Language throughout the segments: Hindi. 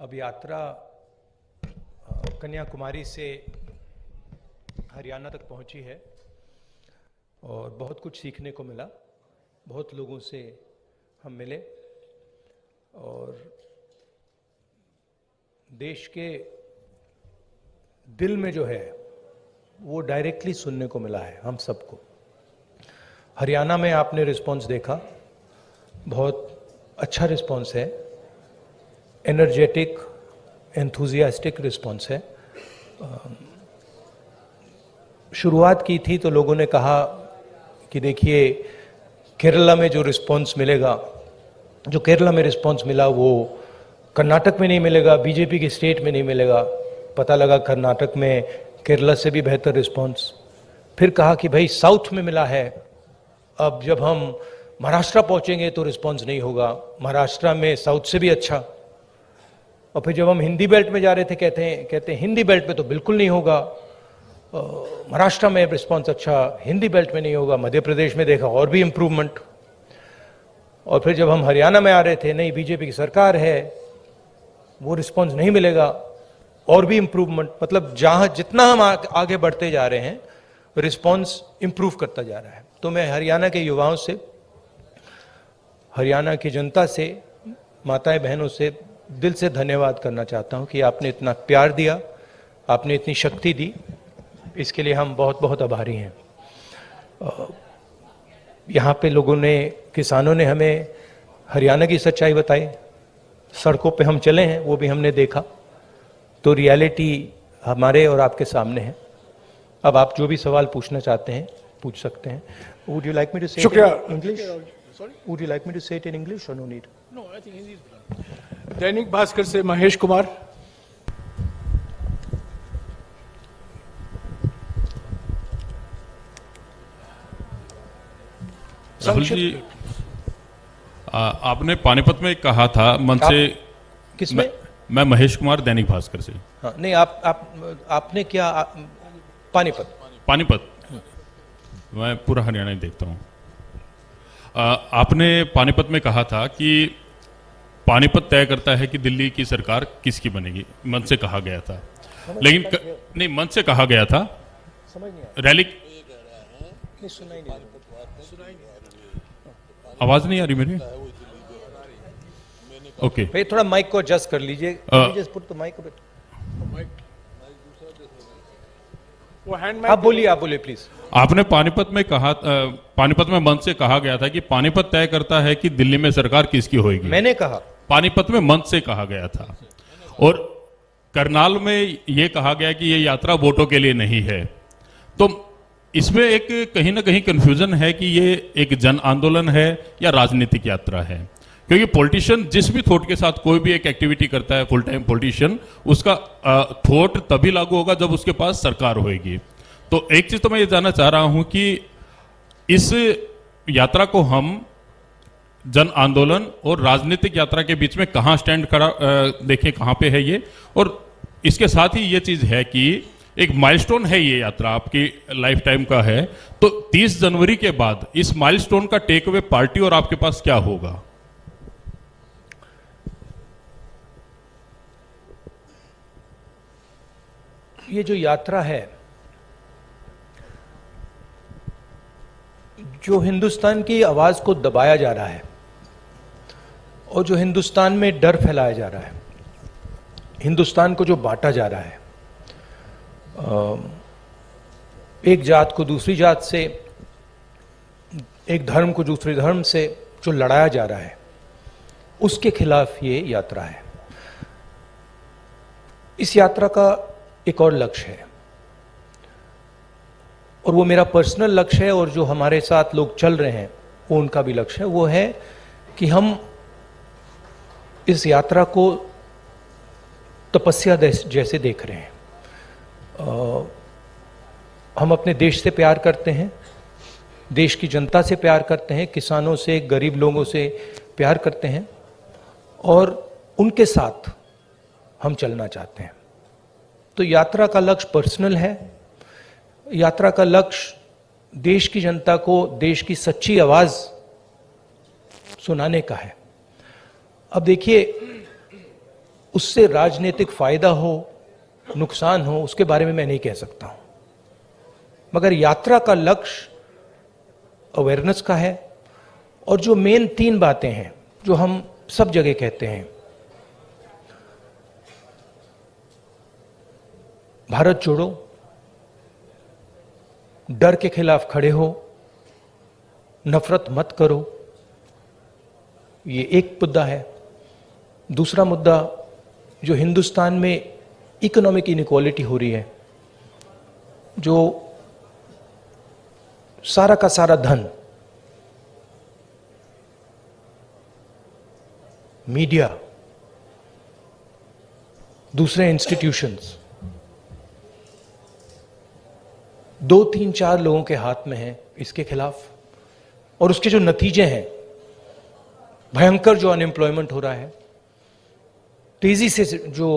अब यात्रा कन्याकुमारी से हरियाणा तक पहुंची है और बहुत कुछ सीखने को मिला। बहुत लोगों से हम मिले और देश के दिल में जो है वो डायरेक्टली सुनने को मिला है हम सबको। हरियाणा में आपने रिस्पांस देखा, बहुत अच्छा रिस्पांस है, एनर्जेटिक एंथुजियास्टिक रिस्पांस है। शुरुआत की थी तो लोगों ने कहा कि देखिए केरला में जो रिस्पांस मिलेगा, जो केरला में रिस्पांस मिला वो कर्नाटक में नहीं मिलेगा, बीजेपी के स्टेट में नहीं मिलेगा। पता लगा कर्नाटक में केरला से भी बेहतर रिस्पांस। फिर कहा कि भाई साउथ में मिला है, अब जब हम महाराष्ट्र पहुंचेंगे तो रिस्पांस नहीं होगा, महाराष्ट्र में साउथ से भी अच्छा। और फिर जब हम हिंदी बेल्ट में जा रहे थे कहते हैं हिंदी बेल्ट में तो बिल्कुल नहीं होगा, महाराष्ट्र में रिस्पांस अच्छा, हिंदी बेल्ट में नहीं होगा। मध्य प्रदेश में देखा और भी इम्प्रूवमेंट। और फिर जब हम हरियाणा में आ रहे थे, नहीं बीजेपी की सरकार है, वो रिस्पांस नहीं मिलेगा, और भी इम्प्रूवमेंट। मतलब जहां जितना हम आगे बढ़ते जा रहे हैं रिस्पांस इम्प्रूव करता जा रहा है। तो मैं हरियाणा के युवाओं से, हरियाणा की जनता से, माताएं बहनों से दिल से धन्यवाद करना चाहता हूं कि आपने इतना प्यार दिया, आपने इतनी शक्ति दी, इसके लिए हम बहुत बहुत आभारी हैं। यहाँ पे लोगों ने, किसानों ने हमें हरियाणा की सच्चाई बताई, सड़कों पे हम चले हैं वो भी हमने देखा। तो रियलिटी हमारे और आपके सामने है। अब आप जो भी सवाल पूछना चाहते हैं पूछ सकते हैं। Would you like me to say शुक्रिया। English? Would you like me to say it in English और no need? No, I think Hindi is better. Dainik Bhaskar से महेश कुमार। राहुल जी, आपने पानीपत में कहा था मन से, किसमें? मैं महेश कुमार, दैनिक भास्कर से। हाँ, नहीं आपने क्या पानीपत मैं पूरा हरियाणा ही देखता हूँ। आपने पानीपत में कहा था कि पानीपत तय करता है कि दिल्ली की सरकार किसकी बनेगी, मन से कहा गया था। लेकिन नहीं, मन से कहा गया था, समझ नहीं आया। रैली सुनाई नहीं। आवाज नहीं आ रही मेरी? ओके, भाई थोड़ा माइक को एडजस्ट कर लीजिए। Just put the mic a bit. वो हैंड आप बोलिए प्लीज। आपने पानीपत में कहा, पानीपत में मन से कहा गया था कि पानीपत तय करता है कि दिल्ली में सरकार किसकी होगी। मैंने कहा पानीपत में मन से कहा गया था। और करनाल में यह कहा गया कि यह यात्रा वोटों के लिए नहीं है। तो इसमें एक कहीं ना कहीं कंफ्यूजन है कि ये एक जन आंदोलन है या राजनीतिक यात्रा है। क्योंकि पॉलिटिशियन जिस भी थॉट के साथ कोई भी एक एक्टिविटी करता है, फुल टाइम पॉलिटिशियन, उसका थॉट तभी लागू होगा जब उसके पास सरकार होगी। तो एक चीज तो मैं ये जानना चाह रहा हूं कि इस यात्रा को हम जन आंदोलन और राजनीतिक यात्रा के बीच में कहां स्टैंड करा, देखें कहां पे है ये। और इसके साथ ही ये चीज है कि एक माइलस्टोन है ये यात्रा, आपकी लाइफ टाइम का है। तो 30 जनवरी के बाद इस माइलस्टोन का टेक अवे पार्टी और आपके पास क्या होगा? ये जो यात्रा है, जो हिंदुस्तान की आवाज को दबाया जा रहा है और जो हिंदुस्तान में डर फैलाया जा रहा है, हिंदुस्तान को जो बांटा जा रहा है, एक जात को दूसरी जात से, एक धर्म को दूसरे धर्म से जो लड़ाया जा रहा है, उसके खिलाफ ये यात्रा है। इस यात्रा का एक और लक्ष्य है और वो मेरा पर्सनल लक्ष्य है, और जो हमारे साथ लोग चल रहे हैं वो उनका भी लक्ष्य है। वो है कि हम इस यात्रा को तपस्या जैसे देख रहे हैं। हम अपने देश से प्यार करते हैं, देश की जनता से प्यार करते हैं, किसानों से, गरीब लोगों से प्यार करते हैं और उनके साथ हम चलना चाहते हैं। तो यात्रा का लक्ष्य पर्सनल है। यात्रा का लक्ष्य देश की जनता को देश की सच्ची आवाज सुनाने का है। अब देखिए, उससे राजनीतिक फायदा हो, नुकसान हो, उसके बारे में मैं नहीं कह सकता हूं। मगर यात्रा का लक्ष्य अवेयरनेस का है, और जो मेन 3 बातें हैं जो हम सब जगह कहते हैं, भारत जोड़ो, डर के खिलाफ खड़े हो, नफरत मत करो, ये एक मुद्दा है। दूसरा मुद्दा, जो हिंदुस्तान में इकोनॉमिक इनइक्वालिटी हो रही है, जो सारा का सारा धन मीडिया, दूसरे इंस्टीट्यूशंस, 2, 3, 4 लोगों के हाथ में है, इसके खिलाफ, और उसके जो नतीजे हैं, भयंकर जो अनएम्प्लॉयमेंट हो रहा है, तेजी से जो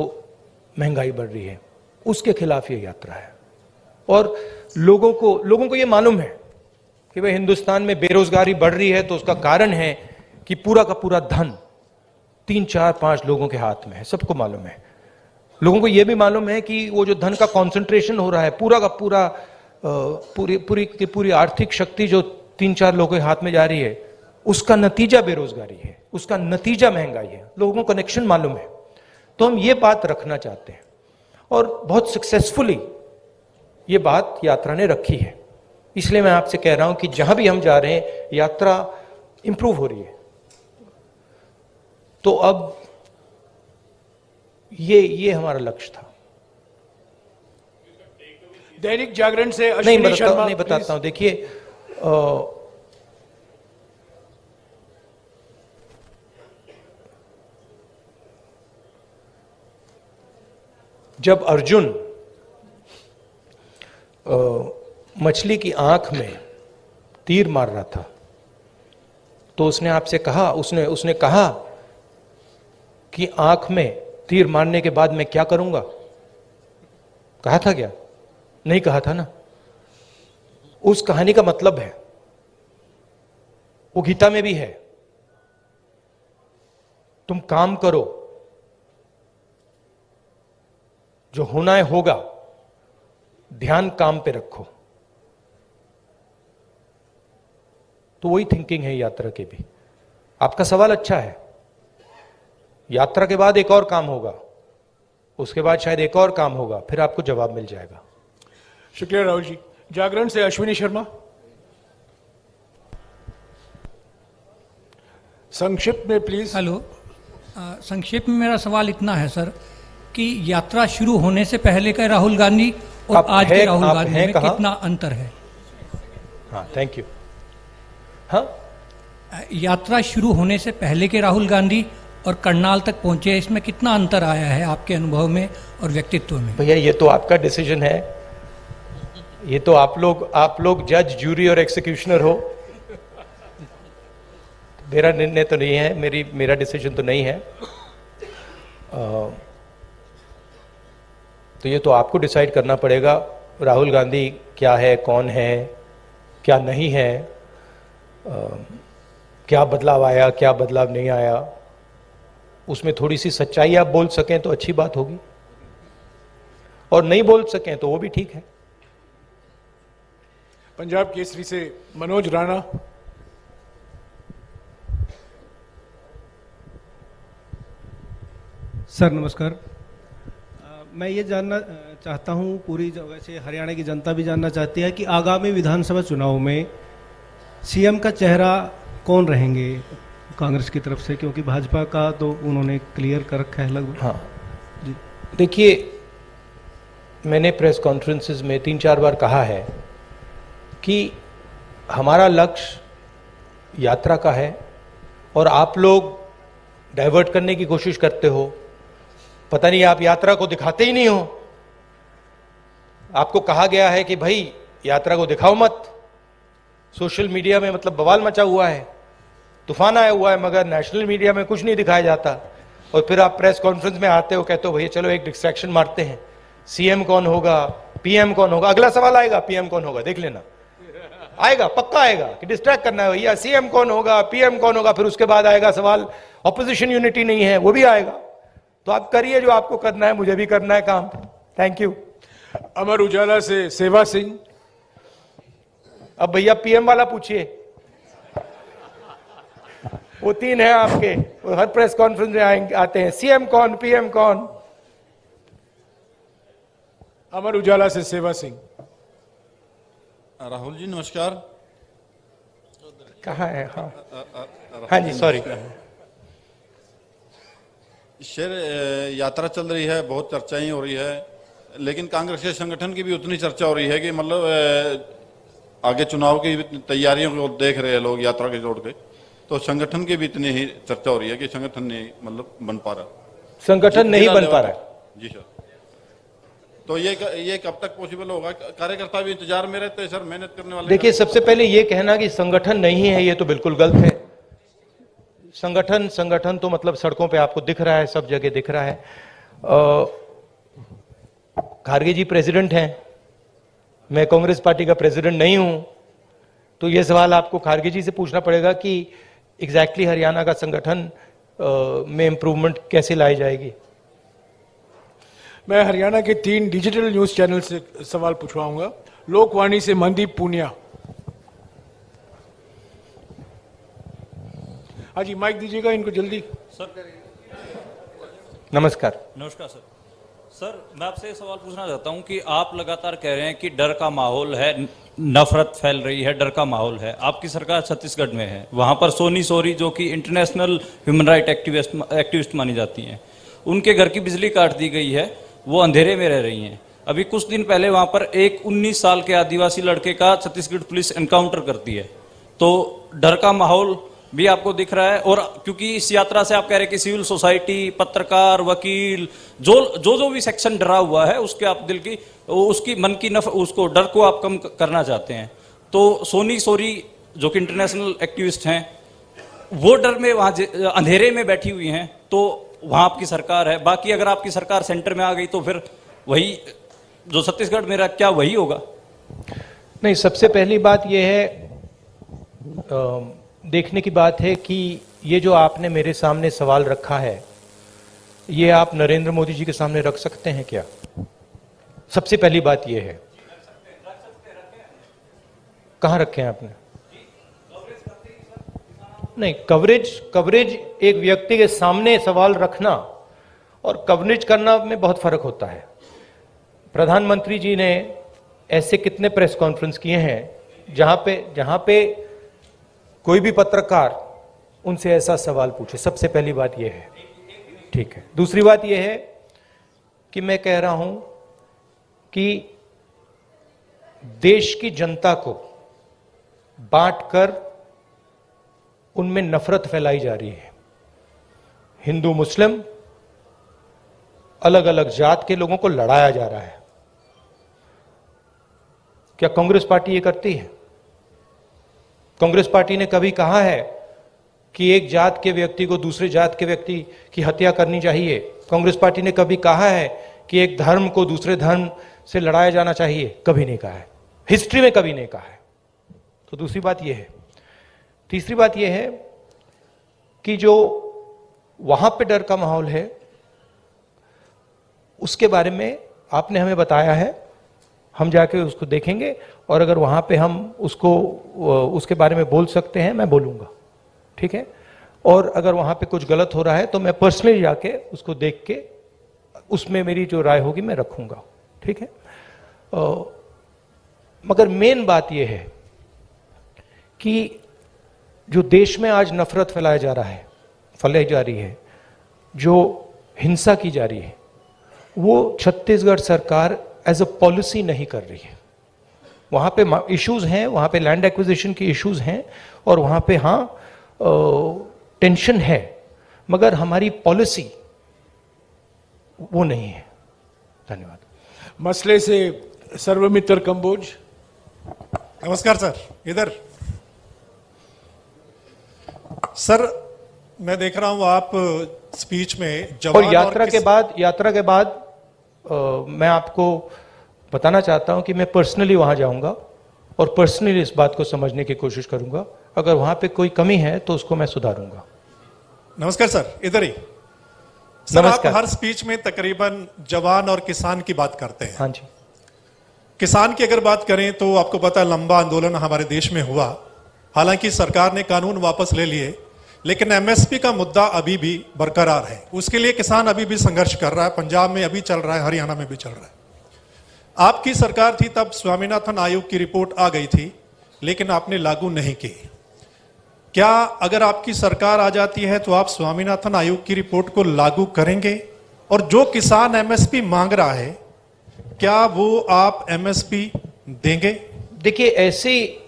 महंगाई बढ़ रही है, उसके खिलाफ ये यात्रा है। और लोगों को ये मालूम है कि भाई हिंदुस्तान में बेरोजगारी बढ़ रही है, तो उसका कारण है कि पूरा का पूरा धन 3, 4, 5 लोगों के हाथ में है, सबको मालूम है। लोगों को यह भी मालूम है कि वो जो धन का कंसंट्रेशन हो रहा है, पूरा का पूरा पूरी आर्थिक शक्ति जो 3, 4 लोगों के हाथ में जा रही है, उसका नतीजा बेरोजगारी है, उसका नतीजा महंगाई है। लोगों को कनेक्शन मालूम है। तो हम ये बात रखना चाहते हैं, और बहुत सक्सेसफुली ये बात यात्रा ने रखी है। इसलिए मैं आपसे कह रहा हूं कि जहां भी हम जा रहे हैं, यात्रा इंप्रूव हो रही है। तो अब ये हमारा लक्ष्य था। दैनिक जागरण से अश्विनी शर्मा, नहीं बताता हूं। देखिए, जब अर्जुन मछली की आंख में तीर मार रहा था, तो उसने आपसे कहा, उसने कहा कि आंख में तीर मारने के बाद मैं क्या करूंगा? कहा था क्या? नहीं कहा था ना। उस कहानी का मतलब है, वो गीता में भी है, तुम काम करो, जो होना है होगा, ध्यान काम पे रखो। तो वही थिंकिंग है यात्रा की भी। आपका सवाल अच्छा है। यात्रा के बाद एक और काम होगा, उसके बाद शायद एक और काम होगा, फिर आपको जवाब मिल जाएगा। शुक्रिया राहुल जी। जागरण से अश्विनी शर्मा, संक्षिप्त में प्लीज। हेलो, संक्षेप में मेरा सवाल इतना है सर कि यात्रा शुरू होने से पहले का राहुल गांधी और आज के राहुल गांधी में कितना अंतर है? हाँ, थैंक यू। हाँ, यात्रा शुरू होने से पहले के राहुल गांधी और करनाल तक पहुंचे, इसमें कितना अंतर आया है आपके अनुभव में और व्यक्तित्व में? भैया, ये तो आपका डिसीजन है। ये तो आप लोग जज, जूरी और एक्सिक्यूशनर हो। मेरा निर्णय तो नहीं है, मेरा डिसीजन तो नहीं है। तो ये तो आपको डिसाइड करना पड़ेगा, राहुल गांधी क्या है, कौन है, क्या नहीं है, क्या बदलाव आया, क्या बदलाव नहीं आया। उसमें थोड़ी सी सच्चाई आप बोल सकें तो अच्छी बात होगी, और नहीं बोल सकें तो वो भी ठीक है। पंजाब केसरी से मनोज राणा। सर नमस्कार। मैं ये जानना चाहता हूँ, पूरी वैसे हरियाणा की जनता भी जानना चाहती है कि आगामी विधानसभा चुनाव में सीएम का चेहरा कौन रहेंगे कांग्रेस की तरफ से, क्योंकि भाजपा का तो उन्होंने क्लियर कर रखा है लगभग। हाँ जी, देखिए, मैंने प्रेस कॉन्फ्रेंसेस में 3-4 बार कहा है कि हमारा लक्ष्य यात्रा का है, और आप लोग डाइवर्ट करने की कोशिश करते हो। पता नहीं, आप यात्रा को दिखाते ही नहीं हो। आपको कहा गया है कि भाई यात्रा को दिखाओ मत। सोशल मीडिया में मतलब बवाल मचा हुआ है, तूफान आया हुआ है, मगर नेशनल मीडिया में कुछ नहीं दिखाया जाता। और फिर आप प्रेस कॉन्फ्रेंस में आते हो, कहते हो भैया चलो एक डिस्ट्रैक्शन मारते हैं, सीएम कौन होगा, पीएम कौन होगा। अगला सवाल आएगा, पीएम कौन होगा, देख लेना, आएगा, पक्का आएगा कि डिस्ट्रैक्ट करना है भैया, सीएम कौन होगा, पीएम कौन होगा। फिर उसके बाद आएगा सवाल ऑपोजिशन यूनिटी नहीं है, वो भी आएगा। तो आप करिए जो आपको करना है, मुझे भी करना है काम। Thank you. अमर उजाला से सेवा सिंह। अब भैया पीएम वाला पूछिए, वो 3 हैं आपके, वो हर प्रेस कॉन्फ्रेंस में आते हैं। सीएम कौन, पीएम कौन? अमर उजाला से सेवा सिंह। राहुल जी नमस्कार। कहाँ है? हाँ हाँ जी, सॉरी। शेर यात्रा चल रही है, बहुत चर्चाएं हो रही है, लेकिन कांग्रेस के संगठन की भी उतनी चर्चा हो रही है कि मतलब आगे चुनाव की तैयारियों को देख रहे हैं लोग यात्रा के जोड़ के, तो संगठन की भी इतनी ही चर्चा हो रही है कि संगठन नहीं मतलब बन पा रहा, संगठन नहीं बन पा रहा है। जी सर, तो ये कब तक पॉसिबल होगा? कार्यकर्ता भी इंतजार में रहते हैं सर, मेहनत करने वाले। देखिए, सबसे पहले ये कहना कि संगठन नहीं है, ये तो बिल्कुल गलत है। संगठन तो मतलब सड़कों पे आपको दिख रहा है, सब जगह दिख रहा है। खारगे जी प्रेसिडेंट हैं, मैं कांग्रेस पार्टी का प्रेसिडेंट नहीं हूं, तो ये सवाल आपको खारगे जी से पूछना पड़ेगा कि एग्जैक्टली हरियाणा का संगठन में इंप्रूवमेंट कैसे लाई जाएगी। मैं हरियाणा के 3 डिजिटल न्यूज चैनल से सवाल पूछवाऊंगा। लोकवाणी से मनदीप पूनिया। हाँ जी, माइक दीजिएगा इनको जल्दी। नमस्कार। नमस्कार सर। सर, मैं आपसे ये सवाल पूछना चाहता हूं कि आप लगातार कह रहे हैं कि डर का माहौल है, नफरत फैल रही है, डर का माहौल है। आपकी सरकार छत्तीसगढ़ में है, वहां पर सोनी सोरी जो कि इंटरनेशनल ह्यूमन राइट एक्टिविस्ट मानी जाती हैं, उनके घर की बिजली काट दी गई है, वो अंधेरे में रह रही हैं। अभी कुछ दिन पहले वहां पर एक 19 साल के आदिवासी लड़के का छत्तीसगढ़ पुलिस एनकाउंटर करती है। तो डर का माहौल भी आपको दिख रहा है, और क्योंकि इस यात्रा से आप कह रहे हैं कि सिविल सोसाइटी, पत्रकार, वकील, जो भी सेक्शन डरा हुआ है, उसके आप दिल की, उसकी मन की उसको डर को आप कम करना चाहते हैं। तो सोनी सोरी जो कि इंटरनेशनल एक्टिविस्ट हैं, वो डर में वहां अंधेरे में बैठी हुई हैं, तो वहां आपकी सरकार है। बाकी अगर आपकी सरकार सेंटर में आ गई तो फिर वही जो छत्तीसगढ़ में रहा, क्या वही होगा? नहीं, सबसे पहली बात यह है, देखने की बात है कि ये जो आपने मेरे सामने सवाल रखा है, ये आप नरेंद्र मोदी जी के सामने रख सकते हैं क्या? सबसे पहली बात ये है। कहां रखे हैं आपने? नहीं, कवरेज एक व्यक्ति के सामने सवाल रखना और कवरेज करना में बहुत फर्क होता है। प्रधानमंत्री जी ने ऐसे कितने प्रेस कॉन्फ्रेंस किए हैं जहां पे कोई भी पत्रकार उनसे ऐसा सवाल पूछे। सबसे पहली बात यह है, ठीक है। दूसरी बात यह है कि मैं कह रहा हूं कि देश की जनता को बांटकर उनमें नफरत फैलाई जा रही है। हिंदू मुस्लिम, अलग अलग जात के लोगों को लड़ाया जा रहा है। क्या कांग्रेस पार्टी ये करती है? कांग्रेस पार्टी ने कभी कहा है कि एक जात के व्यक्ति को दूसरे जात के व्यक्ति की हत्या करनी चाहिए? कांग्रेस पार्टी ने कभी कहा है कि एक धर्म को दूसरे धर्म से लड़ाया जाना चाहिए? कभी नहीं कहा है, हिस्ट्री में कभी नहीं कहा है। तो दूसरी बात यह है। तीसरी बात यह है कि जो वहां पे डर का माहौल है, उसके बारे में आपने हमें बताया है, हम जाके उसको देखेंगे, और अगर वहां पे हम उसके बारे में बोल सकते हैं, मैं बोलूंगा, ठीक है। और अगर वहां पे कुछ गलत हो रहा है तो मैं पर्सनली जाके उसको देख के उसमें मेरी जो राय होगी मैं रखूंगा, ठीक है। मगर मेन बात यह है कि जो देश में आज नफरत फैलाई जा रही है, जो हिंसा की जा रही है, वो छत्तीसगढ़ सरकार एज अ पॉलिसी नहीं कर रही है। वहां पे इश्यूज हैं, वहां पे लैंड एक्विजिशन की इश्यूज हैं, और वहां पे टेंशन है, मगर हमारी पॉलिसी वो नहीं है। धन्यवाद। मसले से सर्वमित्र कंबोज। नमस्कार सर। इधर सर, मैं देख रहा हूं आप स्पीच में जवान और यात्रा के बाद मैं आपको बताना चाहता हूं कि मैं पर्सनली वहां जाऊंगा और पर्सनली इस बात को समझने की कोशिश करूंगा। अगर वहां पे कोई कमी है तो उसको मैं सुधारूंगा। नमस्कार सर, इधर ही सर, आप नमस्कार। हर स्पीच में तकरीबन जवान और किसान की बात करते हैं। हाँ जी। किसान की अगर बात करें तो आपको पता है लंबा आंदोलन हमारे देश में हुआ, हालांकि सरकार ने कानून वापस ले लिए, लेकिन एमएसपी का मुद्दा अभी भी बरकरार है। उसके लिए किसान अभी भी संघर्ष कर रहा है। पंजाब में अभी चल रहा है, हरियाणा में भी चल रहा है। आपकी सरकार थी तब स्वामीनाथन आयोग की रिपोर्ट आ गई थी, लेकिन आपने लागू नहीं की। क्या अगर आपकी सरकार आ जाती है तो आप स्वामीनाथन आयोग की रिपोर्ट को लागू करेंगे? और जो किसान एमएसपी मांग रहा है, क्या वो आप एमएसपी देंगे? देखिए, ऐसी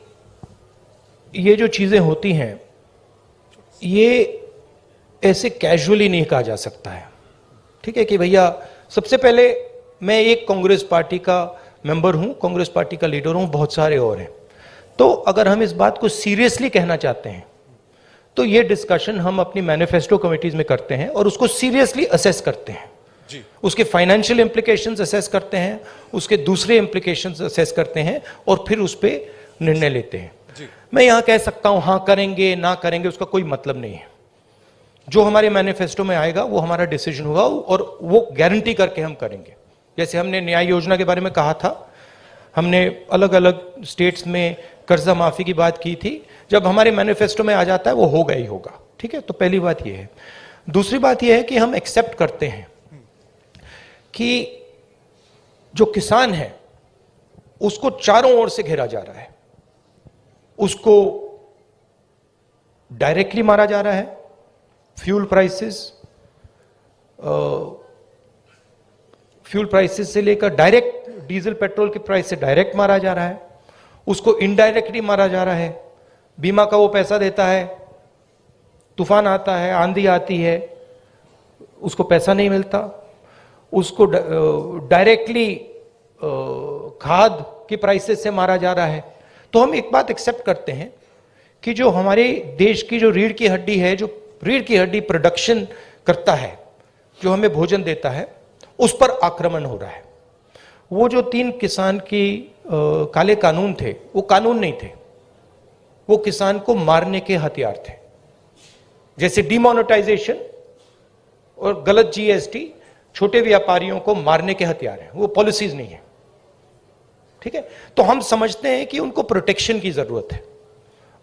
ये जो चीजें होती हैं, ये ऐसे कैजुअली नहीं कहा जा सकता है। ठीक है कि भैया, सबसे पहले मैं एक कांग्रेस पार्टी का मेंबर हूं, कांग्रेस पार्टी का लीडर हूं, बहुत सारे और हैं। तो अगर हम इस बात को सीरियसली कहना चाहते हैं तो ये डिस्कशन हम अपनी मैनिफेस्टो कमिटीज में करते हैं और उसको सीरियसली असेस करते हैं जी। उसके फाइनेंशियल इंप्लीकेशंस असेस करते हैं, उसके दूसरे इंप्लीकेशंस असेस करते हैं और फिर उस पर निर्णय लेते हैं। मैं यहां कह सकता हूं हाँ करेंगे ना करेंगे, उसका कोई मतलब नहीं है। जो हमारे मैनिफेस्टो में आएगा वो हमारा डिसीजन होगा और वो गारंटी करके हम करेंगे। जैसे हमने न्याय योजना के बारे में कहा था, हमने अलग अलग स्टेट्स में कर्जा माफी की बात की थी। जब हमारे मैनिफेस्टो में आ जाता है वो होगा ही होगा। ठीक है, तो पहली बात ये है। दूसरी बात ये है कि हम एक्सेप्ट करते हैं कि जो किसान है उसको चारों ओर से घेरा जा रहा है। उसको डायरेक्टली मारा जा रहा है, फ्यूल प्राइसेस से लेकर डायरेक्ट डीजल पेट्रोल के प्राइस से डायरेक्ट मारा जा रहा है। उसको इनडायरेक्टली मारा जा रहा है। बीमा का वो पैसा देता है, तूफान आता है, आंधी आती है, उसको पैसा नहीं मिलता। उसको डायरेक्टली खाद के प्राइसेस से मारा जा रहा है। तो हम एक बात एक्सेप्ट करते हैं कि जो हमारे देश की जो रीढ़ की हड्डी है, जो रीढ़ की हड्डी प्रोडक्शन करता है, जो हमें भोजन देता है, उस पर आक्रमण हो रहा है। वो जो 3 किसान की काले कानून थे, वो कानून नहीं थे, वो किसान को मारने के हथियार थे। जैसे डिमोनेटाइजेशन और गलत जीएसटी छोटे व्यापारियों को मारने के हथियार हैं, वो पॉलिसीज नहीं है। ठीक है, तो हम समझते हैं कि उनको प्रोटेक्शन की जरूरत है।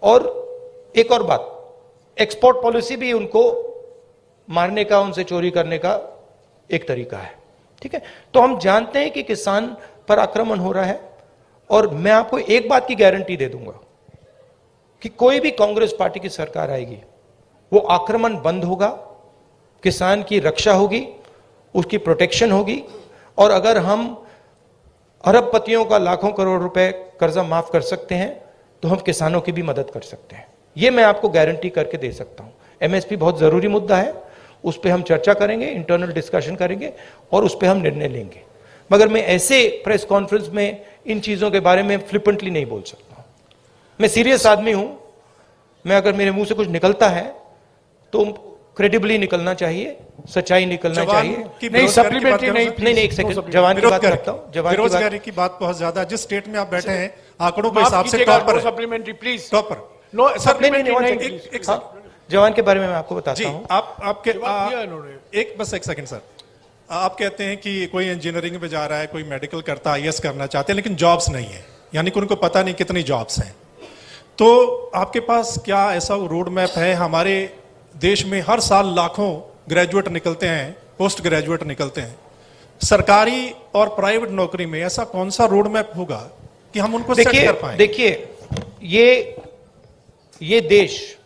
और एक और बात, एक्सपोर्ट पॉलिसी भी उनको मारने का, उनसे चोरी करने का एक तरीका है। ठीक है, तो हम जानते हैं कि किसान पर आक्रमण हो रहा है और मैं आपको एक बात की गारंटी दे दूंगा कि कोई भी कांग्रेस पार्टी की सरकार आएगी, वो आक्रमण बंद होगा, किसान की रक्षा होगी, उसकी प्रोटेक्शन होगी। और अगर हम अरबपतियों का लाखों करोड़ रुपए कर्जा माफ कर सकते हैं तो हम किसानों की भी मदद कर सकते हैं। यह मैं आपको गारंटी करके दे सकता हूं। एमएसपी बहुत जरूरी मुद्दा है, उस पर हम चर्चा करेंगे, इंटरनल डिस्कशन करेंगे और उस पर हम निर्णय लेंगे। मगर मैं ऐसे प्रेस कॉन्फ्रेंस में इन चीजों के बारे में फ्लिपेंटली नहीं बोल सकता। मैं सीरियस आदमी हूं। मैं अगर मेरे मुंह से कुछ निकलता है तो क्रेडिबली निकलना चाहिए, सच्चाई निकलना चाहिए। नहीं, सप्लीमेंट्री नहीं, एक सेकंड, जवान की बात करता हूं। बेरोजगारी की बात बहुत ज्यादा, जिस स्टेट में आप बैठे हैं आंकड़ों के माफ हिसाब से कीजिएगा, टॉपर नो है। Supplementary please, topper. नो नहीं, सप्लीमेंट्री नहीं, एक हाँ, जवान के बारे में मैं आपको बताता जी, हूं। आपके जवाब दिया इन्होंने। एक सेकंड सर। आप कहते हैं कि कोई इंजीनियरिंग में जा रहा है, कोई मेडिकल करता है, आईएएस करना चाहते हैं, लेकिन जॉब्स नहीं है, यानी कि उनको पता नहीं कितनी जॉब्स हैं। तो आपके पास क्या ऐसा रोड मैप है? हमारे देश में हर साल लाखों ग्रेजुएट निकलते हैं, पोस्ट ग्रेजुएट निकलते हैं। सरकारी और प्राइवेट नौकरी में ऐसा कौन सा रोड मैप होगा कि हम उनको सेट कर पाएं? देखिए, ये देश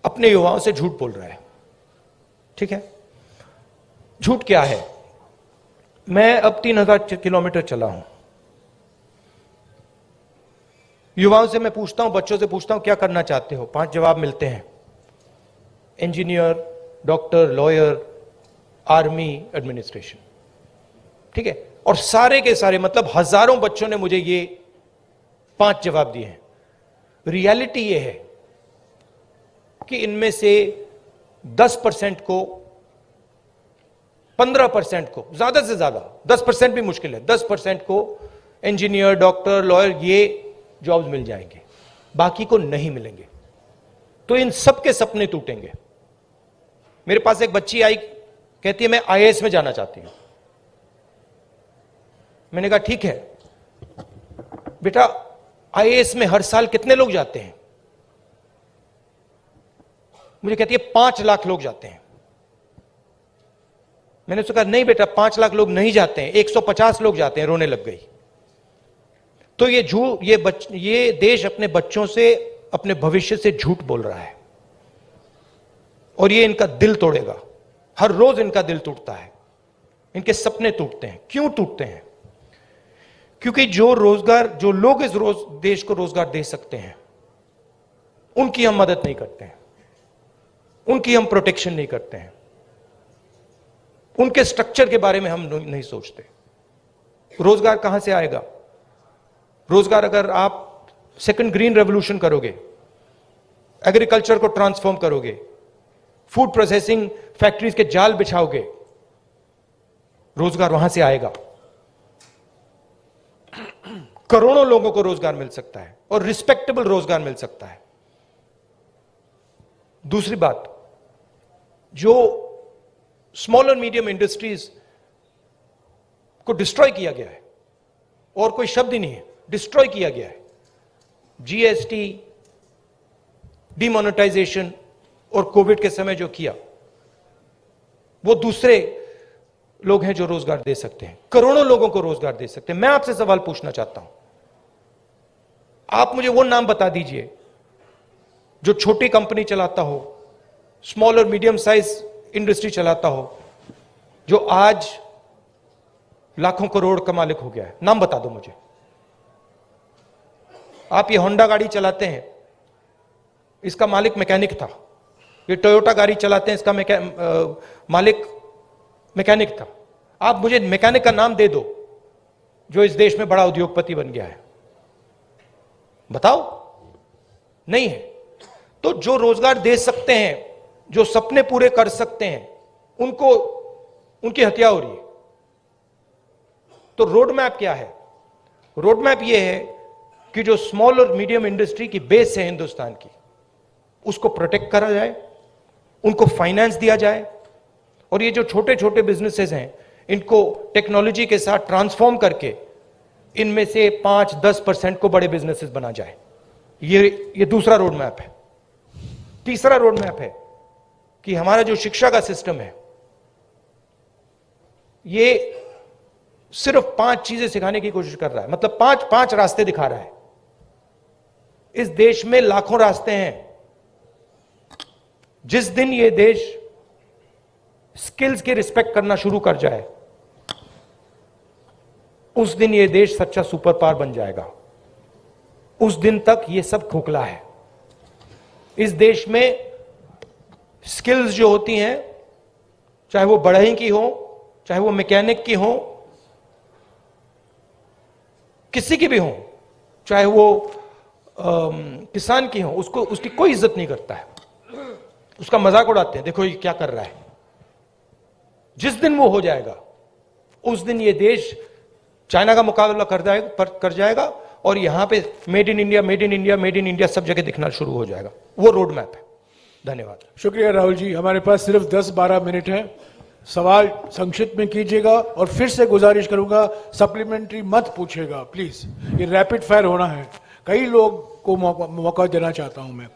अपने युवाओं से झूठ बोल रहा है। ठीक है, झूठ क्या है? मैं अब 3000 किलोमीटर चला हूं। युवाओं से मैं पूछता हूं, बच्चों से पूछता हूं क्या करना चाहते हो, 5 जवाब मिलते हैं। Engineer, doctor, lawyer, army, administration. ठीक है, और सारे के सारे, मतलब हजारों बच्चों ने मुझे ये 5 जवाब दिए हैं। रियलिटी ये है कि इनमें से 10% को, 15% को, ज्यादा से ज्यादा 10% भी मुश्किल है, 10% को इंजीनियर, डॉक्टर, लॉयर ये जॉब्स मिल जाएंगे, बाकी को नहीं मिलेंगे। तो इन सबके सपने टूटेंगे। मेरे पास एक बच्ची आई, कहती है मैं आईएएस में जाना चाहती हूं। मैंने कहा ठीक है बेटा, आईएएस में हर साल कितने लोग जाते हैं? मुझे कहती है 5 लाख लोग जाते हैं। मैंने उससे कहा नहीं बेटा, 5 लाख लोग नहीं जाते हैं, 150 लोग जाते हैं। रोने लग गई। तो ये देश अपने बच्चों से, अपने भविष्य से झूठ बोल रहा है और ये इनका दिल तोड़ेगा। हर रोज इनका दिल टूटता है, इनके सपने टूटते हैं। क्यों टूटते हैं? क्योंकि जो लोग इस देश को रोजगार दे सकते हैं, उनकी हम मदद नहीं करते हैं, उनकी हम प्रोटेक्शन नहीं करते हैं, उनके स्ट्रक्चर के बारे में हम नहीं सोचते। रोजगार कहां से आएगा? रोजगार अगर आप सेकंड ग्रीन रेवोल्यूशन करोगे, एग्रीकल्चर को ट्रांसफॉर्म करोगे, फूड प्रोसेसिंग फैक्ट्रीज के जाल बिछाओगे, रोजगार वहां से आएगा। करोड़ों लोगों को रोजगार मिल सकता है और रिस्पेक्टेबल रोजगार मिल सकता है। दूसरी बात, जो स्मॉल और मीडियम इंडस्ट्रीज को डिस्ट्रॉय किया गया है, और कोई शब्द ही नहीं है, डिस्ट्रॉय किया गया है। जीएसटी, डिमोनेटाइजेशन और कोविड के समय जो किया, वो दूसरे लोग हैं जो रोजगार दे सकते हैं, करोड़ों लोगों को रोजगार दे सकते हैं। मैं आपसे सवाल पूछना चाहता हूं, आप मुझे वो नाम बता दीजिए जो छोटी कंपनी चलाता हो, स्मॉल और मीडियम साइज इंडस्ट्री चलाता हो, जो आज लाखों करोड़ का मालिक हो गया है। नाम बता दो मुझे। आप ये होंडा गाड़ी चलाते हैं, इसका मालिक मैकेनिक था। ये टोयोटा गाड़ी चलाते हैं, इसका मालिक मैकेनिक था। आप मुझे मैकेनिक का नाम दे दो जो इस देश में बड़ा उद्योगपति बन गया है, बताओ। नहीं है। तो जो रोजगार दे सकते हैं, जो सपने पूरे कर सकते हैं, उनको उनकी हत्या हो रही है। तो रोड मैप क्या है? रोड मैप यह है कि जो स्मॉल और मीडियम इंडस्ट्री की बेस है हिंदुस्तान की, उसको प्रोटेक्ट करा जाए, उनको फाइनेंस दिया जाए, और ये जो छोटे छोटे बिजनेसेस हैं, इनको टेक्नोलॉजी के साथ ट्रांसफॉर्म करके इनमें से 5-10% को बड़े बिजनेसेस बना जाए। ये दूसरा रोड मैप है। तीसरा रोड मैप है कि हमारा जो शिक्षा का सिस्टम है, ये सिर्फ 5 चीजें सिखाने की कोशिश कर रहा है, मतलब 5 रास्ते दिखा रहा है। इस देश में लाखों रास्ते हैं। जिस दिन ये देश स्किल्स की रिस्पेक्ट करना शुरू कर जाए, उस दिन ये देश सच्चा सुपर पावर बन जाएगा। उस दिन तक ये सब खोखला है। इस देश में स्किल्स जो होती हैं, चाहे वो बढ़ई की हो, चाहे वो मैकेनिक की हो, किसी की भी हो, चाहे वो किसान की हो, उसकी कोई इज्जत नहीं करता है, उसका मजाक उड़ाते हैं, देखो ये क्या कर रहा है। जिस दिन वो हो जाएगा, उस दिन ये देश चाइना का मुकाबला कर जाएगा और यहां पे made in India, made in India, made in India सब जगह दिखना शुरू हो जाएगा। वो रोड मैप है। धन्यवाद। शुक्रिया राहुल जी। हमारे पास सिर्फ 10-12 मिनट है। सवाल संक्षिप्त में कीजिएगा और फिर से गुजारिश करूंगा सप्लीमेंट्री मत पूछेगा प्लीज। ये रैपिड फायर होना है। कई लोग को मौका देना चाहता हूं मैं।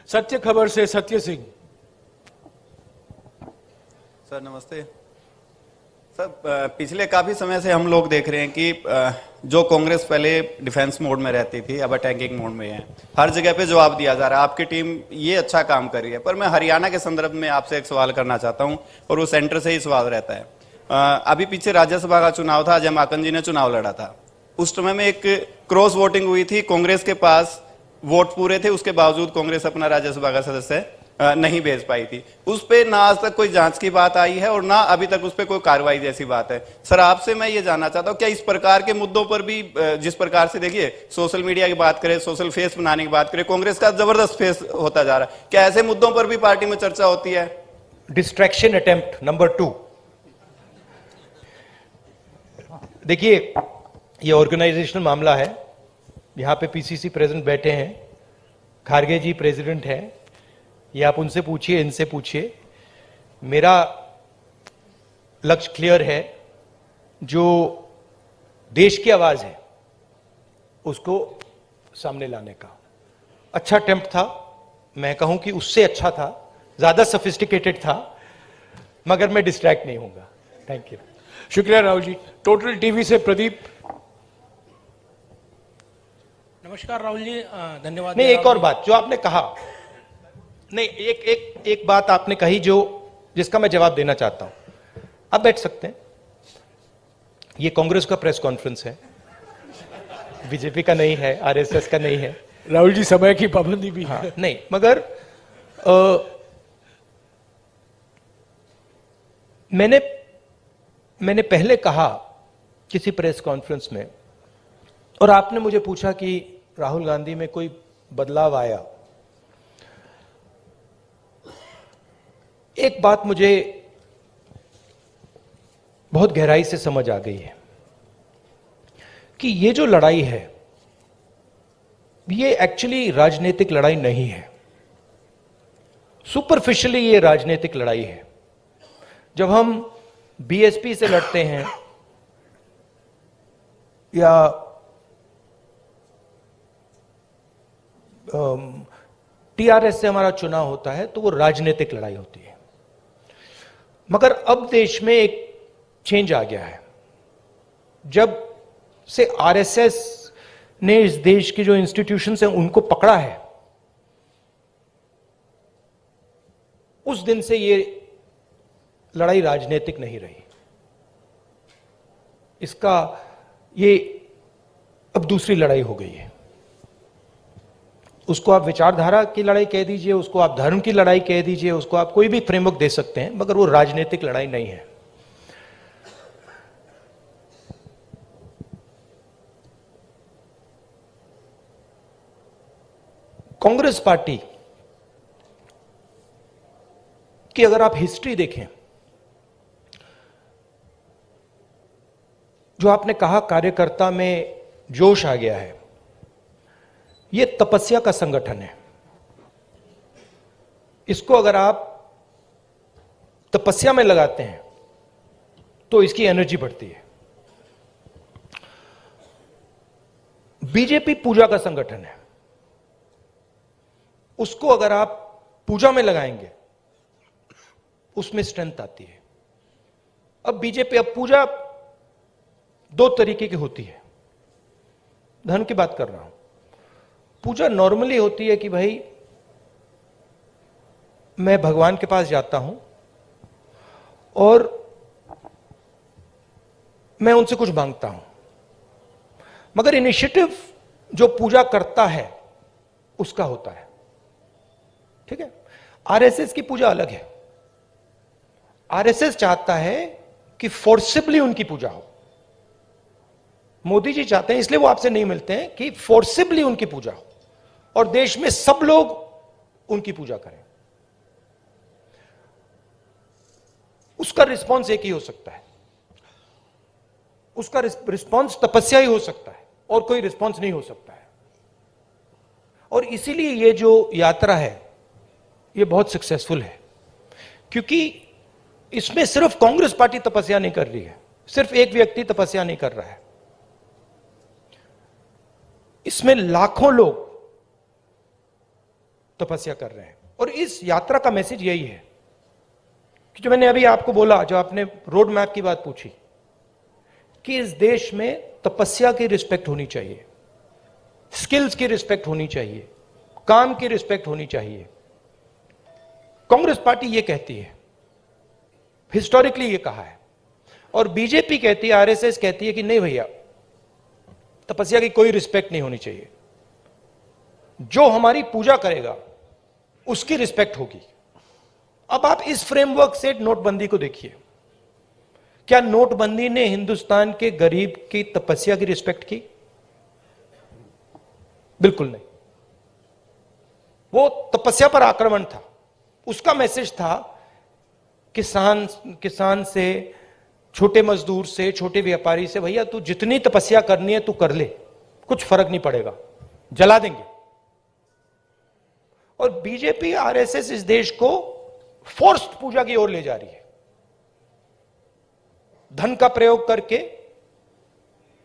सत्य खबर से सत्य सिंह। सर नमस्ते। सर पिछले काफी समय से हम लोग देख रहे हैं कि जो कांग्रेस पहले डिफेंस मोड में रहती थी, अब अटैकिंग मोड में है। हर जगह पे जवाब दिया जा रहा है। आपकी टीम ये अच्छा काम कर रही है, पर मैं हरियाणा के संदर्भ में आपसे एक सवाल करना चाहता हूं और वो सेंटर से ही सवाल रहता है। अभी पीछे राज्यसभा का चुनाव था, अजय माकन जी ने चुनाव लड़ा था। उस समय में एक क्रॉस वोटिंग हुई थी। कांग्रेस के पास वोट पूरे थे, उसके बावजूद कांग्रेस अपना राज्यसभा का सदस्य नहीं भेज पाई थी। उस पे ना आज तक कोई जांच की बात आई है और ना अभी तक उस पे कोई कार्रवाई जैसी बात है। सर आपसे मैं ये जानना चाहता हूं, क्या इस प्रकार के मुद्दों पर भी, जिस प्रकार से देखिए सोशल मीडिया की बात करें, सोशल फेस बनाने की बात करें, कांग्रेस का जबरदस्त फेस होता जा रहा है, क्या ऐसे मुद्दों पर भी पार्टी में चर्चा होती है? Distraction attempt number 2। देखिए ये ऑर्गेनाइजेशनल मामला है। यहां पे पीसीसी प्रेसिडेंट बैठे हैं, खारगे जी प्रेसिडेंट हैं, ये आप उनसे पूछिए, इनसे पूछिए। मेरा लक्ष्य क्लियर है, जो देश की आवाज है उसको सामने लाने का। अच्छा अटेम्प्ट था, मैं कहूं कि उससे अच्छा था, ज्यादा सोफिस्टिकेटेड था, मगर मैं डिस्ट्रैक्ट नहीं होऊंगा। Thank you. शुक्रिया राहुल जी। टोटल टीवी से प्रदीप। नमस्कार राहुल जी, धन्यवाद। नहीं, एक और बात जो आपने कहा, नहीं एक बात आपने कही जिसका मैं जवाब देना चाहता हूं। आप बैठ सकते हैं। ये कांग्रेस का प्रेस कॉन्फ्रेंस है, बीजेपी का नहीं है, आरएसएस का नहीं है। राहुल जी, समय की पाबंदी भी है। हाँ, नहीं, मगर मैंने पहले कहा किसी प्रेस कॉन्फ्रेंस में, और आपने मुझे पूछा कि राहुल गांधी में कोई बदलाव आया। एक बात मुझे बहुत गहराई से समझ आ गई है कि ये जो लड़ाई है, ये एक्चुअली राजनीतिक लड़ाई नहीं है। सुपरफिशियली ये राजनीतिक लड़ाई है। जब हम बीएसपी से लड़ते हैं या टीआरएस से हमारा चुनाव होता है, तो वो राजनीतिक लड़ाई होती है। मगर अब देश में एक चेंज आ गया है। जब से आरएसएस ने इस देश के जो इंस्टीट्यूशंस हैं उनको पकड़ा है, उस दिन से ये लड़ाई राजनीतिक नहीं रही। इसका ये अब दूसरी लड़ाई हो गई है। उसको आप विचारधारा की लड़ाई कह दीजिए, उसको आप धर्म की लड़ाई कह दीजिए, उसको आप कोई भी फ्रेमवर्क दे सकते हैं, मगर वो राजनीतिक लड़ाई नहीं है। कांग्रेस पार्टी की अगर आप हिस्ट्री देखें, जो आपने कहा कार्यकर्ता में जोश आ गया है, यह तपस्या का संगठन है। इसको अगर आप तपस्या में लगाते हैं तो इसकी एनर्जी बढ़ती है। बीजेपी पूजा का संगठन है, उसको अगर आप पूजा में लगाएंगे उसमें स्ट्रेंथ आती है। अब बीजेपी, अब पूजा दो तरीके की होती है। धर्म की बात कर रहा हूं। पूजा नॉर्मली होती है कि भाई मैं भगवान के पास जाता हूं और मैं उनसे कुछ मांगता हूं। मगर इनिशिएटिव जो पूजा करता है उसका होता है। ठीक है, आरएसएस की पूजा अलग है। आरएसएस चाहता है कि फोर्सिबली उनकी पूजा हो। मोदी जी चाहते हैं, इसलिए वो आपसे नहीं मिलते हैं, कि फोर्सिबली उनकी पूजा हो और देश में सब लोग उनकी पूजा करें। उसका रिस्पॉन्स एक ही हो सकता है, उसका रिस्पॉन्स तपस्या ही हो सकता है, और कोई रिस्पॉन्स नहीं हो सकता है। और इसीलिए ये जो यात्रा है ये बहुत सक्सेसफुल है, क्योंकि इसमें सिर्फ कांग्रेस पार्टी तपस्या नहीं कर रही है, सिर्फ एक व्यक्ति तपस्या नहीं कर रहा है। इसमें लाखों लोग तपस्या कर रहे हैं। और इस यात्रा का मैसेज यही है कि जो मैंने अभी आपको बोला, जो आपने रोड मैप की बात पूछी, कि इस देश में तपस्या की रिस्पेक्ट होनी चाहिए, स्किल्स की रिस्पेक्ट होनी चाहिए, काम की रिस्पेक्ट होनी चाहिए। कांग्रेस पार्टी ये कहती है, हिस्टोरिकली ये कहा है, और बीजेपी कहती है, आरएसएस कहती है कि नहीं भैया, तपस्या की कोई रिस्पेक्ट नहीं होनी चाहिए। जो हमारी पूजा करेगा उसकी रिस्पेक्ट होगी। अब आप इस फ्रेमवर्क से नोटबंदी को देखिए। क्या नोटबंदी ने हिंदुस्तान के गरीब की तपस्या की रिस्पेक्ट की? बिल्कुल नहीं। वो तपस्या पर आक्रमण था। उसका मैसेज था किसान से, छोटे मजदूर से, छोटे व्यापारी से, भैया तू जितनी तपस्या करनी है तू कर ले, कुछ फर्क नहीं पड़ेगा, जला देंगे। और बीजेपी आरएसएस इस देश को फोर्स्ड पूजा की ओर ले जा रही है, धन का प्रयोग करके,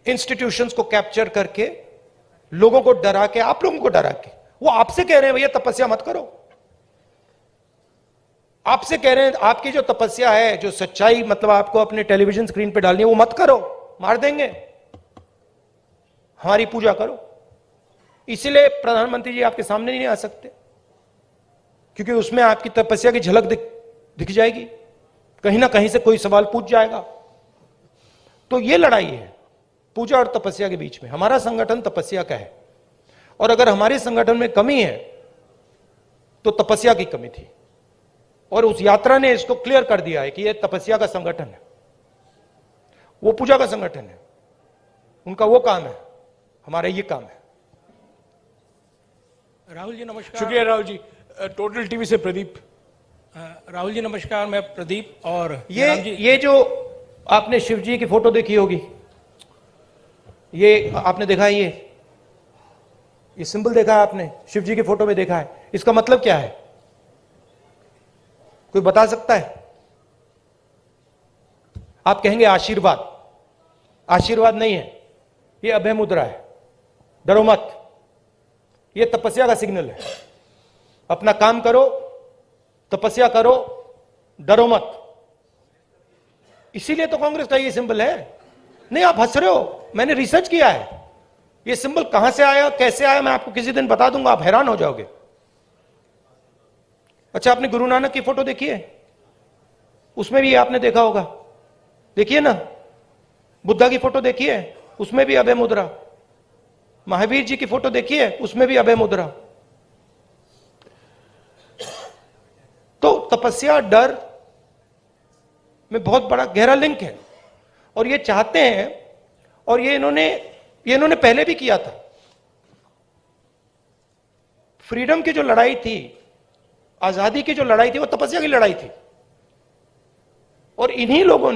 इंस्टीट्यूशंस को कैप्चर करके, लोगों को डरा के, आप लोगों को डरा के। वो आपसे कह रहे हैं भैया तपस्या मत करो, आपसे कह रहे हैं आपकी जो तपस्या है, जो सच्चाई मतलब आपको अपने टेलीविजन स्क्रीन पे डालनी है, वो मत करो, मार देंगे, हमारी पूजा करो। इसीलिए प्रधानमंत्री जी आपके सामने नहीं आ सकते, क्योंकि उसमें आपकी तपस्या की झलक दिख जाएगी, कहीं ना कहीं से कोई सवाल पूछ जाएगा। तो ये लड़ाई है पूजा और तपस्या के बीच में। हमारा संगठन तपस्या का है, और अगर हमारे संगठन में कमी है तो तपस्या की कमी थी, और उस यात्रा ने इसको क्लियर कर दिया है कि यह तपस्या का संगठन है, वो पूजा का संगठन है। उनका वो काम है, हमारा ये काम है। राहुल जी नमस्कार। शुक्रिया राहुल जी। टोटल टीवी से प्रदीप। राहुल जी नमस्कार, मैं प्रदीप। और जयराम जी, ये जो आपने शिव जी की फोटो देखी होगी, ये आपने देखा है, ये सिंबल देखा है आपने, शिव जी की फोटो में देखा है, इसका मतलब क्या है? कोई बता सकता है? आप कहेंगे आशीर्वाद, आशीर्वाद नहीं है, ये अभय मुद्रा है, डरो मत, ये तपस्या का सिग्नल है। अपना काम करो, तपस्या करो, डरो मत। इसीलिए तो कांग्रेस का ये सिंबल है। नहीं, आप हंस रहे हो, मैंने रिसर्च किया है, ये सिंबल कहां से आया, कैसे आया, मैं आपको किसी दिन बता दूंगा, आप हैरान हो जाओगे। अच्छा, आपने गुरु नानक की फोटो देखी है? उसमें भी आपने देखा होगा, देखिए ना। बुद्धा की फोटो देखी है? उसमें भी अभय मुद्रा। महावीर जी की फोटो देखी है? उसमें भी अभय मुद्रा। तो तपस्या डर में बहुत बड़ा गहरा लिंक है, और ये चाहते हैं, और ये इन्होंने पहले भी किया था। फ्रीडम की जो लड़ाई थी, आजादी की जो लड़ाई थी, वो तपस्या की लड़ाई थी, और इन्हीं लोगों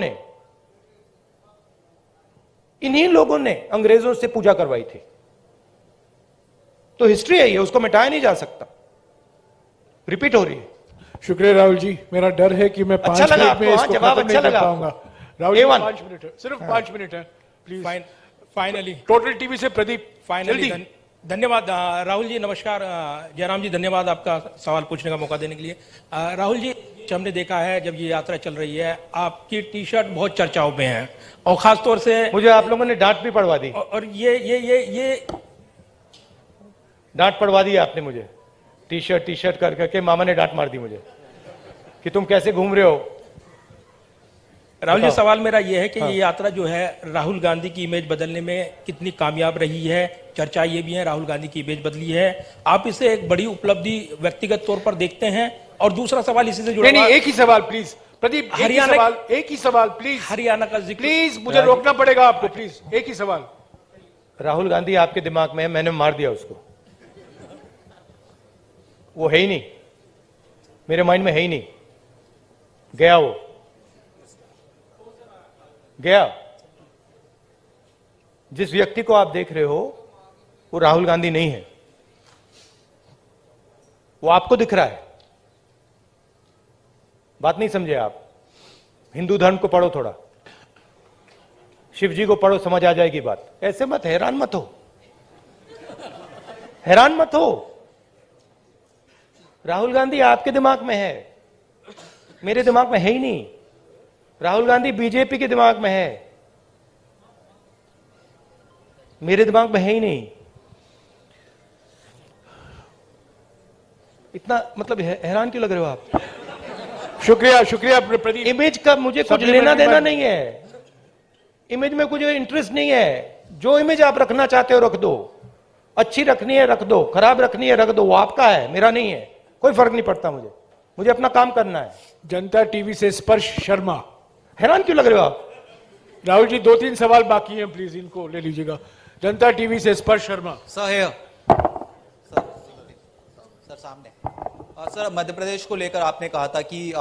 ने अंग्रेजों से पूजा करवाई थी। तो हिस्ट्री है ये, उसको मिटाया नहीं जा सकता, रिपीट हो रही है। शुक्रिया राहुल जी। मेरा डर है कि मैं 5 अच्छा लगा मिनट में आपको? इसको जवाब खत्म अच्छा नहीं कर लगा पाऊंगा। आपको? राहुल जी, A1 5 मिनट है, सिर्फ 5 मिनट है प्लीज। फाइनली टोटल टीवी से प्रदीप। फाइनली जल्दी। धन्यवाद राहुल जी नमस्कार। जयराम जी धन्यवाद आपका सवाल पूछने का मौका देने के लिए। राहुल जी, हमने देखा है जब ये यात्रा चल रही है, आपकी टी शर्ट बहुत चर्चाओं में है, और खासतौर से मुझे आप लोगों ने डांट भी पड़वा दी, और ये डांट पड़वा दी आपने मुझे। टी शर्ट कर करके मामा ने डांट मार दी मुझे कि तुम कैसे घूम रहे हो। राहुल जी, सवाल मेरा ये है कि ये यात्रा जो है राहुल गांधी की इमेज बदलने में कितनी कामयाब रही है? चर्चा ये भी है राहुल गांधी की इमेज बदली है, आप इसे एक बड़ी उपलब्धि व्यक्तिगत तौर पर देखते हैं? और दूसरा सवाल इसी से जुड़ा नहीं, एक ही सवाल प्लीज प्रदीप, एक ही सवाल प्लीज। हरियाणा का जिक्र प्लीज, मुझे रोकना पड़ेगा आपको, प्लीज एक ही सवाल। राहुल गांधी आपके दिमाग में है, मैंने मार दिया उसको, वो है ही नहीं, मेरे माइंड में है ही नहीं, गया, वो गया। जिस व्यक्ति को आप देख रहे हो वो राहुल गांधी नहीं है, वो आपको दिख रहा है। बात नहीं समझे आप? हिंदू धर्म को पढ़ो थोड़ा, शिव जी को पढ़ो, समझ आ जाएगी बात। ऐसे मत, हैरान मत हो, हैरान मत हो। राहुल गांधी आपके दिमाग में है, मेरे दिमाग में है ही नहीं। राहुल गांधी बीजेपी के दिमाग में है, मेरे दिमाग में है ही नहीं। इतना मतलब हैरान क्यों लग रहे हो आप? शुक्रिया प्रदीप। इमेज का मुझे कुछ लेना देना नहीं है, इमेज में कुछ इंटरेस्ट नहीं है। जो इमेज आप रखना चाहते हो रख दो, अच्छी रखनी है रख दो, खराब रखनी है रख दो, वो आपका है, मेरा नहीं है, कोई फर्क नहीं पड़ता मुझे अपना काम करना है। जनता टीवी से स्पर्श शर्मा। हैरान क्यों लग रहे हो आप? राहुल जी, 2-3 सवाल बाकी हैं, प्लीज इनको ले लीजिएगा। जनता टीवी से स्पर्श शर्मा। सर सामने। सर, मध्य प्रदेश को लेकर आपने कहा था कि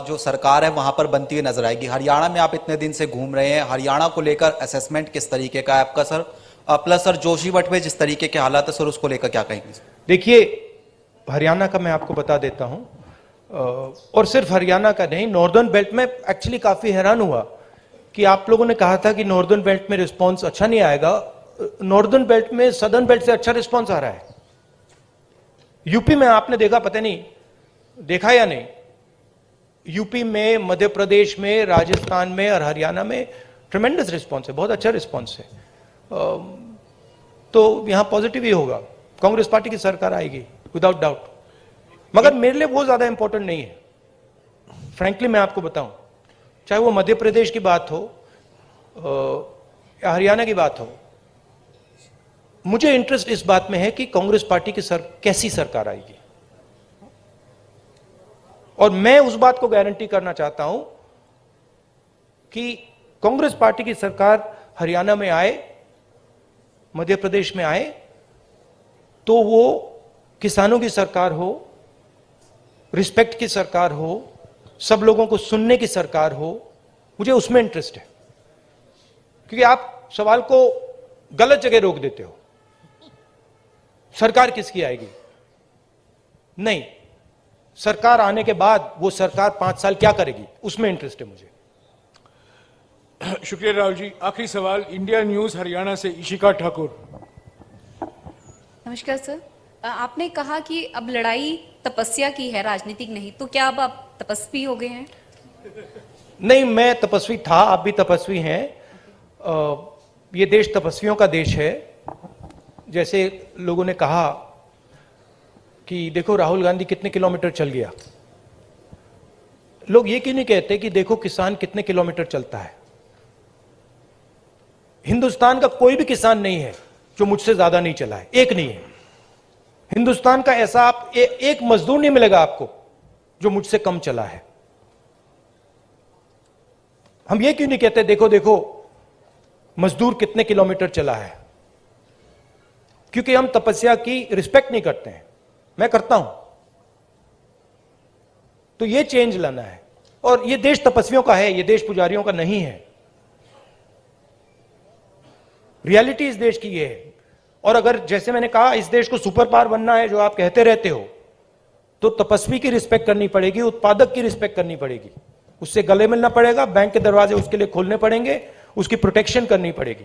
जो सरकार है वहां पर बनती हुई नजर आएगी। हरियाणा में आप इतने दिन से घूम रहे हैं, हरियाणा को लेकर असेसमेंट किस तरीके का है आपका सर? प्लस सर, जोशीमठ में जिस तरीके के हालात है सर, उसको लेकर क्या कहेंगे? देखिए, हरियाणा का मैं आपको बता देता हूं। और सिर्फ हरियाणा का नहीं, नॉर्दर्न बेल्ट में एक्चुअली काफी हैरान हुआ कि आप लोगों ने कहा था कि नॉर्दर्न बेल्ट में रिस्पांस अच्छा नहीं आएगा। नॉर्दर्न बेल्ट में सदर्न बेल्ट से अच्छा रिस्पांस आ रहा है। यूपी में आपने देखा, पता नहीं देखा या नहीं, यूपी में, मध्य प्रदेश में, राजस्थान में और हरियाणा में ट्रेमेंडस रिस्पांस है, बहुत अच्छा रिस्पांस है। तो यहां पॉजिटिव ही होगा, कांग्रेस पार्टी की सरकार आएगी विदाउट डाउट। मगर मेरे लिए वो ज्यादा इंपॉर्टेंट नहीं है, फ्रैंकली मैं आपको बताऊं, चाहे वो मध्य प्रदेश की बात हो या हरियाणा की बात हो, मुझे इंटरेस्ट इस बात में है कि कांग्रेस पार्टी की कैसी सरकार आएगी। और मैं उस बात को गारंटी करना चाहता हूं कि कांग्रेस पार्टी की सरकार हरियाणा में आए, मध्य प्रदेश में आए, तो वो किसानों की सरकार हो, रिस्पेक्ट की सरकार हो, सब लोगों को सुनने की सरकार हो। मुझे उसमें इंटरेस्ट है, क्योंकि आप सवाल को गलत जगह रोक देते हो। सरकार किसकी आएगी? नहीं, सरकार आने के बाद वो सरकार 5 साल क्या करेगी, उसमें इंटरेस्ट है मुझे। शुक्रिया राहुल जी। आखिरी सवाल इंडिया न्यूज हरियाणा से इशिका ठाकुर। नमस्कार सर, आपने कहा कि अब लड़ाई तपस्या की है, राजनीतिक नहीं, तो क्या अब आप तपस्वी हो गए हैं? नहीं, मैं तपस्वी था, आप भी तपस्वी हैं। ये देश तपस्वियों का देश है। जैसे लोगों ने कहा कि देखो राहुल गांधी कितने किलोमीटर चल गया, लोग ये क्यों नहीं कहते कि देखो किसान कितने किलोमीटर चलता है? हिंदुस्तान का कोई भी किसान नहीं है जो मुझसे ज्यादा नहीं चला है, एक नहीं है। हिंदुस्तान का ऐसा आप एक मजदूर नहीं मिलेगा आपको जो मुझसे कम चला है। हम ये क्यों नहीं कहते देखो देखो मजदूर कितने किलोमीटर चला है? क्योंकि हम तपस्या की रिस्पेक्ट नहीं करते हैं, मैं करता हूं। तो ये चेंज लाना है, और ये देश तपस्वियों का है, ये देश पुजारियों का नहीं है। रियलिटी इस देश की ये है। और अगर जैसे मैंने कहा इस देश को सुपर पावर बनना है, जो आप कहते रहते हो, तो तपस्वी की रिस्पेक्ट करनी पड़ेगी, उत्पादक की रिस्पेक्ट करनी पड़ेगी, उससे गले मिलना पड़ेगा, बैंक के दरवाजे उसके लिए खोलने पड़ेंगे, उसकी प्रोटेक्शन करनी पड़ेगी।